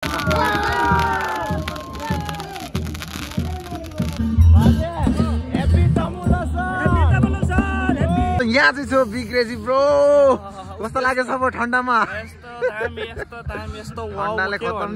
यहाँ चाहिँ छु बिग क्रेजी ब्रो कस्तो लाग्यो सब ठन्डामा ठन्डाले खतम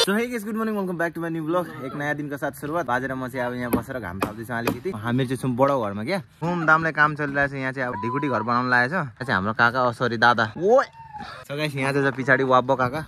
सो हे guys good morning welcome back to my new blog एक नयाँ दिनको साथ सुरुवात बाजेर म चाहिँ अब यहाँ बसेर घाम ताप्दैछु अलिकति हामी चाहिँ छौँ बडो घरमा क्या धुमधामले काम चलिरहेको छ यहाँ चाहिँ अब ढिकुटी घर बनाउनु लागेको छ चाहिँ हाम्रो काका सरी दादा ओ सो गाइस यहाँ चाहिँ पछाडि वाब्बो काका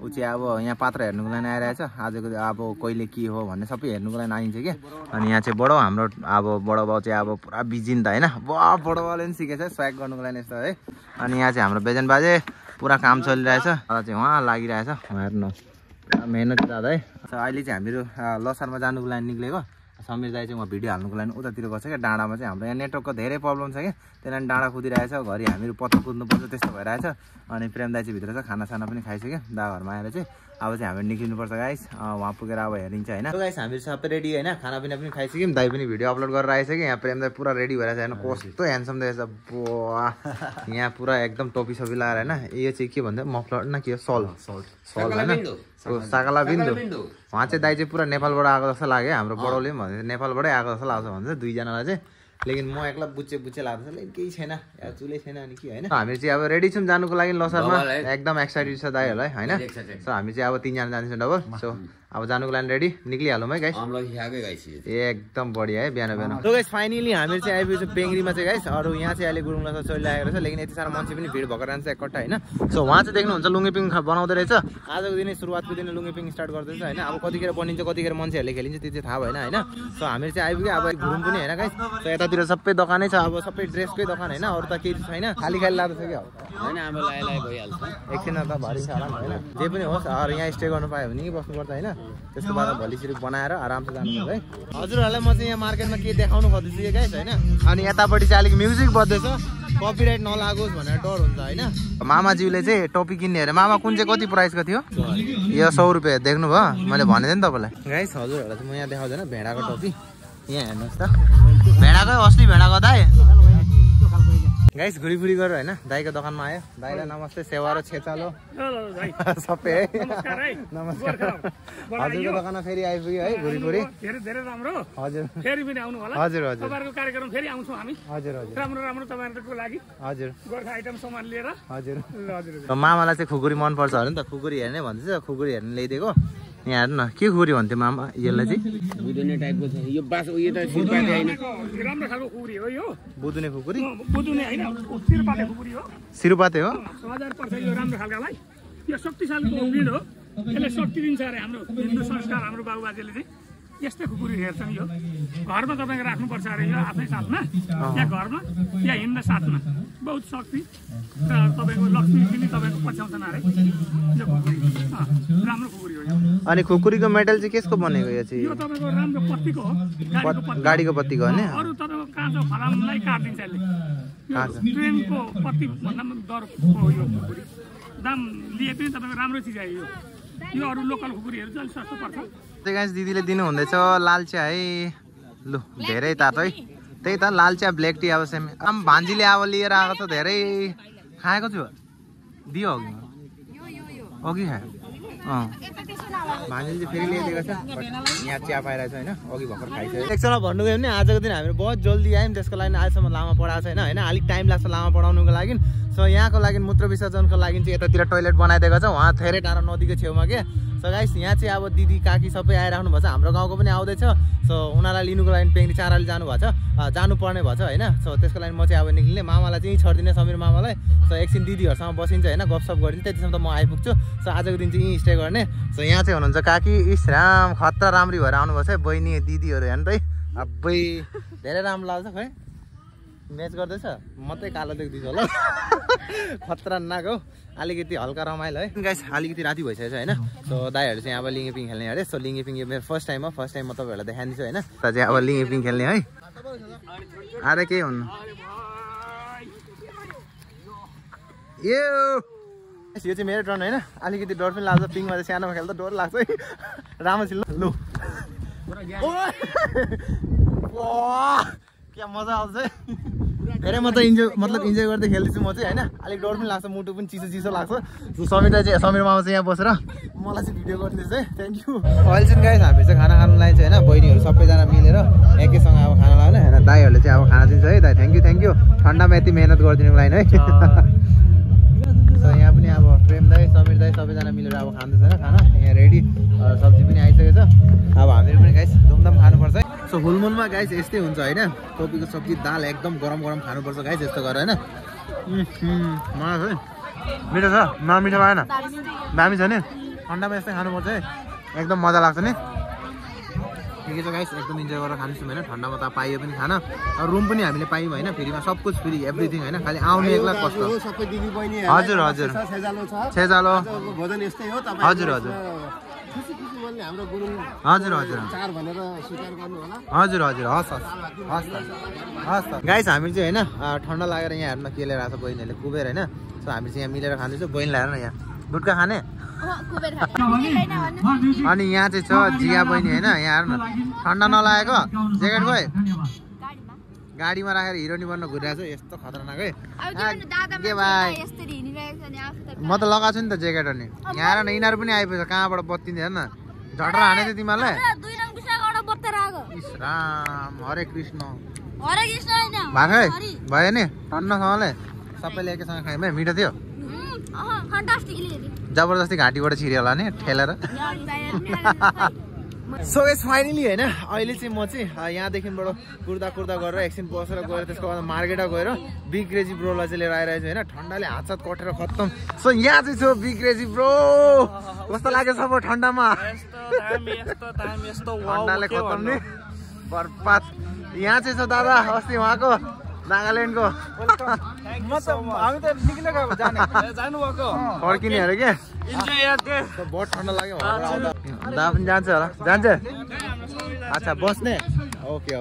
ऊ चाहिँ अब यहाँ पात्र हेर्नुको लागि आइरहेछ आजको अब कहिले के हो भन्ने सबै हेर्नुको लागि आइन्छ क्या अनि यहाँ चाहिँ बडो हाम्रो अब बडो बाउ चाहिँ अब पुरा बिजी नि त होइन बडो बाउले पनि सिकेछ स्वाग गर्नुको लागि यस्तो है अनि यहाँ चाहिँ हाम्रो बेजन बाजे पुरा काम चलिरहेछ तर चाहिँ उहाँ लागिरहेछ हेर्नु मेहनत दादा है अहिले चाहिँ हामीहरू लसारमा जानुको लागि निक्लेको समीर दाई चाहिँ उहाँ भिडियो हाल्नुको लागि उतातिर गएको छ क्या डाँडामा चाहिँ हाम्रो यहाँ नेटवर्कको धेरै प्रब्लम छ क्या त्यही लागि डाँडा कुदिरहेछ घरि हामीहरू पत्ता कुद्नुपर्छ त्यस्तो भइरहेछ अनि प्रेम दाई चाहिँ भित्र छ खानासाना पनि खाइसक्यो दा घरमा आएर चाहिँ अब चाहिँ हामीहरू निक्लिनुपर्छ गाइस उहाँ पुगेर अब हेरिन्छ होइन गाइस हामीहरू सबै रेडी होइन खानापिना पनि खाइसक्यौँ दाई पनि भिडियो अपलोड गरेर आइसक्यो यहाँ प्रेम दाई पुरा रेडी भइरहेछ होइन कस्तो ह्यान्डसम देखेछ यहाँ पुरा एकदम टोपी सोपी लगाएर होइन यो चाहिँ के भन्छ मफलर न के सल होइन साकाला बिन्दु उहाँ चाहिँ दाइ चाहिँ पुरा नेपालबाट आएको जस्तो लाग्यो हाम्रो बडौले पनि भन्दै नेपालबाटै आएको जस्तो लाग्छ भन्छ दुईजनालाई चाहिँ लेकिन म एक्लै बुच्चे लाग्छ लेकिन केही छैन यार चुलै छैन अनि के होइन हामी चाहिँ अब रेडी छौँ जानुको लागि लसरमा एकदम एक्साइटेड छ दाइहरूलाई होइन सो हामी चाहिँ अब 3 जना जान्छौँ डबल सो अब जानुको लागि रेडी निक्लिहालौँ है गाइस एकदम बढिया है बिहान बिहान सो गाइस फाइनली हामी चाहिँ आइपुग्छौँ पेङ्ग्रीमा चाहिँ गाइस अरू यहाँ चाहिँ अहिले गुरुङ लसा चलिरहेको रहेछ लेकिन यति साह्रो मान्छे पनि भिड भएको रहन्छ एकट्ठा होइन सो उहाँ चाहिँ देख्नुहुन्छ लुङ्गेपिङ बनाउँदै रहेछ आजको दिनै सुरुवातको दिन लुङ्गेपिङ स्टार्ट गर्दैछ होइन अब कतिखेर बनिन्छ कतिखेर मान्छेहरूले खेलिन्छ त्यो चाहिँ थाहा भएन होइन सो हामीहरू चाहिँ आइपुग्यो अब घुम पनि होइन गाइस सो यतातिर सबै दोकानै छ अब सबै ड्रेसकै दोकान होइन अरू त केही छैन खाली लाग्दैछ क्या होइन हाम्रो लाइ भइहाल्छ एकछिन त भरि छ होला होइन जे पनि होस् अरू यहाँ स्टे गर्नु पायो भने बस्नुपर्छ होइन त्यसको बाद भोलिसिरी बनाएर आरामसे जानुपर्छ है हजुरहरूलाई म चाहिँ यहाँ मार्केटमा के देखाउनु खोज्दैछु कि गाइस होइन अनि यतापट्टि चाहिँ अलिक म्युजिक बज्दैछ कपिराइट नलागोस् भनेर डर हुन्छ होइन मामाज्यूले चाहिँ टोपी किन्ने अरे मामा कुन चाहिँ कति प्राइसको थियो यो 100 रुपियाँ देख्नुभयो मैले भनेको नि तपाईँलाई गाइस हजुरहरूलाई चाहिँ म यहाँ देखाउँदैन भेडाको टोपी यहाँ हेर्नुहोस् त भेडाकै असली भेडाको दाइ गाइस घुरी गरेर होइन दाइको दोकानमा आयो दाइलाई नमस्ते सेवा र छेचालो सबै है नमस्कार हजुरको दोकानमा फेरि आइपुग्यो है घुरी धेरै राम्रो हजुर फेरि पनि आउनु होला हजुर हजुर तपाईहरुको कार्यक्रम फेरि आउँछौँ हामी हजुर हजुर राम्रो तपाईहरुको लागि हजुर गोर्खा आइटम सामान लिएर हजुर हजुर मामालाई चाहिँ खुकुरी मन पर्छ अरे नि त खुकुरी हेर्ने भन्दैछ खुकुरी हेर्ने ल्याइदिएको यहाँ हेर्नु न के खुकुरी भन्थ्यो मामा यसलाई चाहिँ बुदुने टाइपको छ यो बास उयो त सिरपाते हैन राम्रो खालको खुकुरी हो यो बुदुने खुकुरी बुदुने हैन सिरपाते खुकुरी हो सिरपाते हो 1000 पर्छ यो राम्रो खालकालाई यो शक्तिशालीको ब्रिड हो यसले शक्ति दिन्छ अरे हाम्रो हिन्दू संस्कार हाम्रो बाबुबाजेले चाहिँ यस्तै खुकुरी हेर्छन् यो घरमा तपाईको राख्नुपर्छ अरे यो आफ्नै साथमा या घरमा या हिँड्दा साथमा बहुत शक्ति तपाईको लक्ष्मी पनि तपाईको पछ्याउँछन् अरे यो खुकुरी राम्रो खुकुरी हो यो अनि खुकुरीको मेटल चाहिँ केसको बनेको यो चाहिँ यो तपाईको राम्रो पत्तीको हो गाडीको पत्तीको हो नि अरु तपाईको काँचो फलामलाई काट्दिन्छ यसले ट्रेनको पत्ती भन्दा पनि दर हो यो खुकुरी दाम लिए पनि तपाईको राम्रो चिज हो यो अरु लोकल खुकुरीहरु चाहिँ सस्तो पर्छ त्यही गाइस दिदीले दिनु हुँदैछ लाल चिया है लु धेरै तातो है त्यही त लाल चिया ब्ल्याक टी अब सेम भान्जीले अब लिएर आएको त धेरै खाएको छु दियो अघि खायो भान्जीले फेरि ल्याइदिएको छ यहाँ चिया पाइरहेको छ होइन अघि भर्खर खाइसक्यो एकजना भन्नु गयो भने आजको दिन हामीले बहुत जल्दी आयौँ त्यसको लागि अहिलेसम्म लामा पढाएको छैन होइन अलिक टाइम लाग्छ लामा पढाउनुको लागि सो यहाँको लागि मूत्र विसर्जनको लागि चाहिँ यतातिर टोइलेट बनाइदिएको छ उहाँ धेरै टाढो नदीको छेउमा के सो गाइस यहाँ चाहिँ अब दिदी काकी सबै आइराख्नु भएको छ हाम्रो गाउँको पनि आउँदैछ सो उनीहरूलाई लिनुको लागि पेङ्ग्री चाराले जानुभएको छ जानुपर्ने भएको छ होइन सो त्यसको लागि म चाहिँ अब निक्लिने मामालाई चाहिँ छोडिदिने समीर मामालाई सो एकछिन दिदीहरूसँग बसिन्छ होइन गफसप गरिदिन्छ त्यतिसम्म त म आइपुग्छु सो आजको दिन चाहिँ यहीँ स्टे गर्ने सो यहाँ चाहिँ हुनुहुन्छ काकी इस्राम खतरा राम्री भएर आउनुभएको छ बहिनी दिदीहरू हेर्नु त अबै धेरै राम्रो लाग्छ खै म्याच गर्दैछ मात्रै कालो देख्दैछु होला खतरनाक हो अलिकति हल्का रमाइलो है गाइस अलिकति राति भइसकेको छ होइन सो दाइहरू चाहिँ अब लिङ्गेपिङ खेल्ने अरे सो लिङ्गेपिङ यो मेरो फर्स्ट टाइम म तपाईँहरूलाई देखाइदिन्छु होइन त चाहिँ अब लिङ्गेपिङ खेल्ने है आएर केही हुनु यो चाहिँ मेरो टर्न होइन अलिकति डर पनि लाग्छ पिङमा चाहिँ सानोमा खेल्दा डर लाग्छ है राम्रो लु क्या मजा आउँछ है धेरै म त इन्जोय गर्दै खेल्दैछु म चाहिँ होइन अलिक डर पनि लाग्छ मुटु पनि चिसो लाग्छ समीर मामा चाहिँ यहाँ बसेर मलाई चाहिँ भिडियो गर्दैछ है थ्याङ्क यू अहिले चाहिँ गाइस हामी चाहिँ खाना खानु लागि चाहिँ होइन बहिनीहरू सबैजना मिलेर एकैसँग अब खाना लाग्यो होइन दाईहरूले चाहिँ अब खाना दिन्छ है दाई थ्याङ्क यू ठन्डामा यति मेहनत गरिदिनुको लागि है सो यहाँ पनि अब प्रेम दाई समीर दाई सबैजना मिलेर अब खाँदैछ होइन खाना यहाँ रेडी सब्जी पनि आइसकेको छ अब हामीहरू पनि गाइस धुमधाम खानुपर्छ है सो हुलमुलमा गाइस यस्तै हुन्छ होइन कोपीको सब्जी दाल एकदम गरम खानुपर्छ गाइस यस्तो गरेर होइन मलाई मिठो छ नमिठो भएन दामी छ नि ठन्डामा यस्तै खानुपर्छ है एकदम मजा लाग्छ नि ठिकै छ गाइस एकदम इन्जोय गरेर खान्छौँ होइन ठन्डामा त पाइयो पनि खाना रुम पनि हामीले पायौँ होइन फ्रीमा सब कुछ फ्री एभ्रिथिङ होइन खालि आउने एक्ला कष्ट हजुर छेजालो हजुर हस् गाइस हामी चाहिँ होइन ठन्डा लागेर यहाँहरूमा के लिएर आएको छ बहिनीहरूले कुबेर होइन सो हामी चाहिँ यहाँ मिलेर खाँदैछौँ बहिनी ल्याएर न यहाँ गुट्का खाने अनि यहाँ चाहिँ छ जिया बहिनी होइन यहाँ हेर्नु न ठन्डा नलागेको ज्याकेट गयो गाडीमा राखेर हिरोनी बन्न घुरिरहेको छ यस्तो खतरनाक है के भाइ म त लगाएको छु नि त ज्याकेट अनि यहाँ हेर न यिनीहरू पनि आइपुग्छ कहाँबाट बत्तिन्छ हेर्न झट्रा हाने थियो तिमीहरूलाई राम हरे कृष्ण भाइ भयो नि ठन्डासँगले सबैले एकैसँग खायौँ है मिठो थियो जबरजस्ती घाँटीबाट छिर्यो होला नि ठेलेर सो यस फाइनली होइन अहिले चाहिँ म चाहिँ यहाँदेखिबाट कुर्दा गरेर एकछिन बसेर गएर त्यसको बाद मार्केटमा गएर बिग क्रेजी ब्रोलाई चाहिँ लिएर आइरहेको छु होइन ठन्डाले हातसात कटेर खत्तम सो यहाँ चाहिँ छ बिग क्रेजी ब्रो कस्तो लाग्यो सब ठन्डामा ठन्डाले खत्तम नि बर्बाद यहाँ चाहिँ छ दादा अस्ति उहाँको नागाल्यान्डको फर्किने अरे क्या बहुत ठन्डा लाग्यो दा पनि जान्छ होला जान्छ अच्छा बस्ने ओके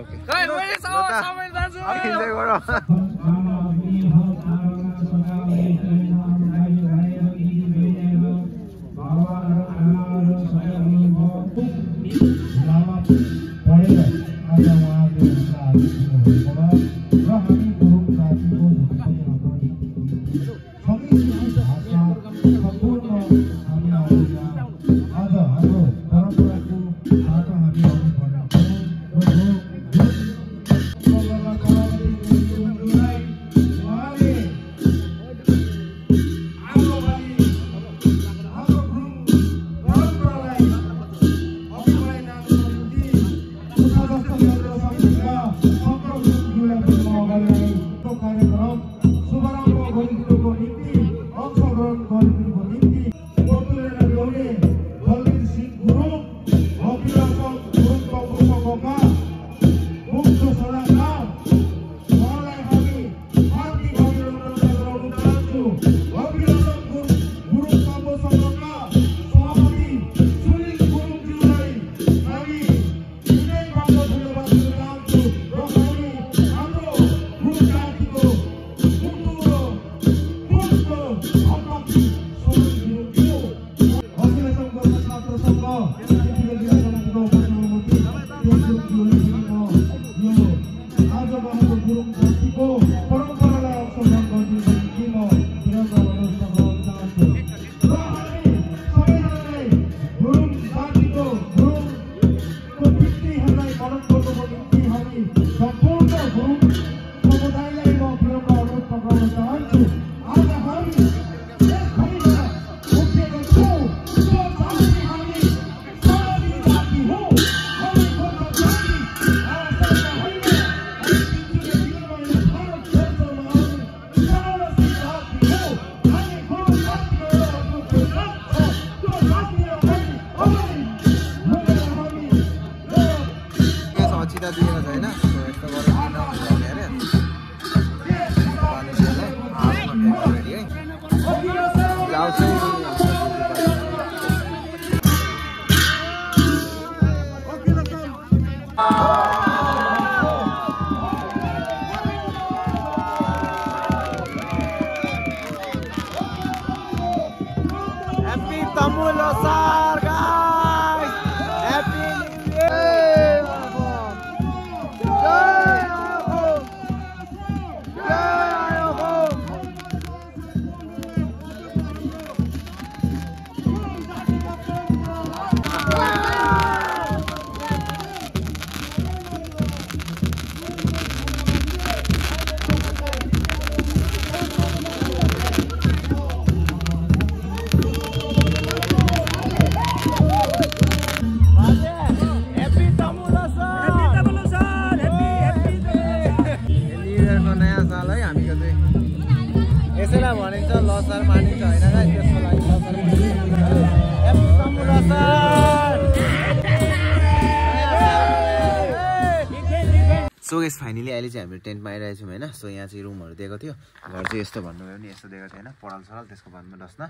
मानिन्छ लसर मानिन्छ होइन गाइस त्यसको लागि लसर सो गाइस फाइनली अहिले चाहिँ हामीले टेन्टमा आइरहेको छौँ होइन सो यहाँ चाहिँ रुमहरू दिएको थियो घर चाहिँ यस्तो भन्नुभयो भने यस्तो दिएको थियो होइन पढाल सराल त्यसको बादमा डस्ना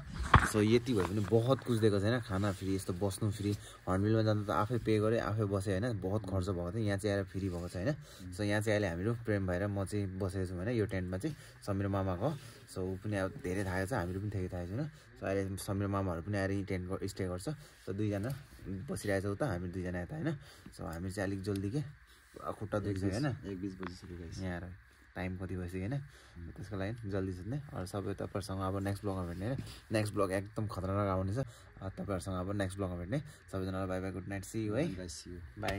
सो यति भयो भने बहुत कुछ दिएको छैन खाना फ्री यस्तो बस्नु फ्री हर्नबिलमा जाँदा त आफै पे गरेँ आफै बसेँ होइन बहुत खर्च भएको थियो यहाँ चाहिँ आएर फ्री भएको छ होइन सो यहाँ चाहिँ अहिले हामीहरू प्रेम भएर म चाहिँ बसेको छौँ होइन यो टेन्टमा चाहिँ समीर मामाको सो ऊ पनि अब धेरै थाहा छ हामीहरू पनि धेरै थाहा छैन सो अहिले समीर मामाहरू पनि आएर यहीँ टेन्ट स्टे गर्छ सो दुईजना बसिरहेको छ उता हामी दुईजना यता होइन सो हामी चाहिँ अलिक जल्दी के खुट्टा दुख्छ होइन 1:20 बजिसक्यो यहाँ आएर टाइम कति भइसक्यो होइन त्यसको लागि जल्दी सुत्ने अरू सबै तपाईँहरूसँग अब नेक्स्ट ब्लगमा भेट्ने होइन नेक्स्ट ब्लग एकदम खतरनाक आउने छ तपाईँहरूसँग अब नेक्स्ट ब्लगमा भेट्ने सबैजनालाई bye bye good night see you है बाई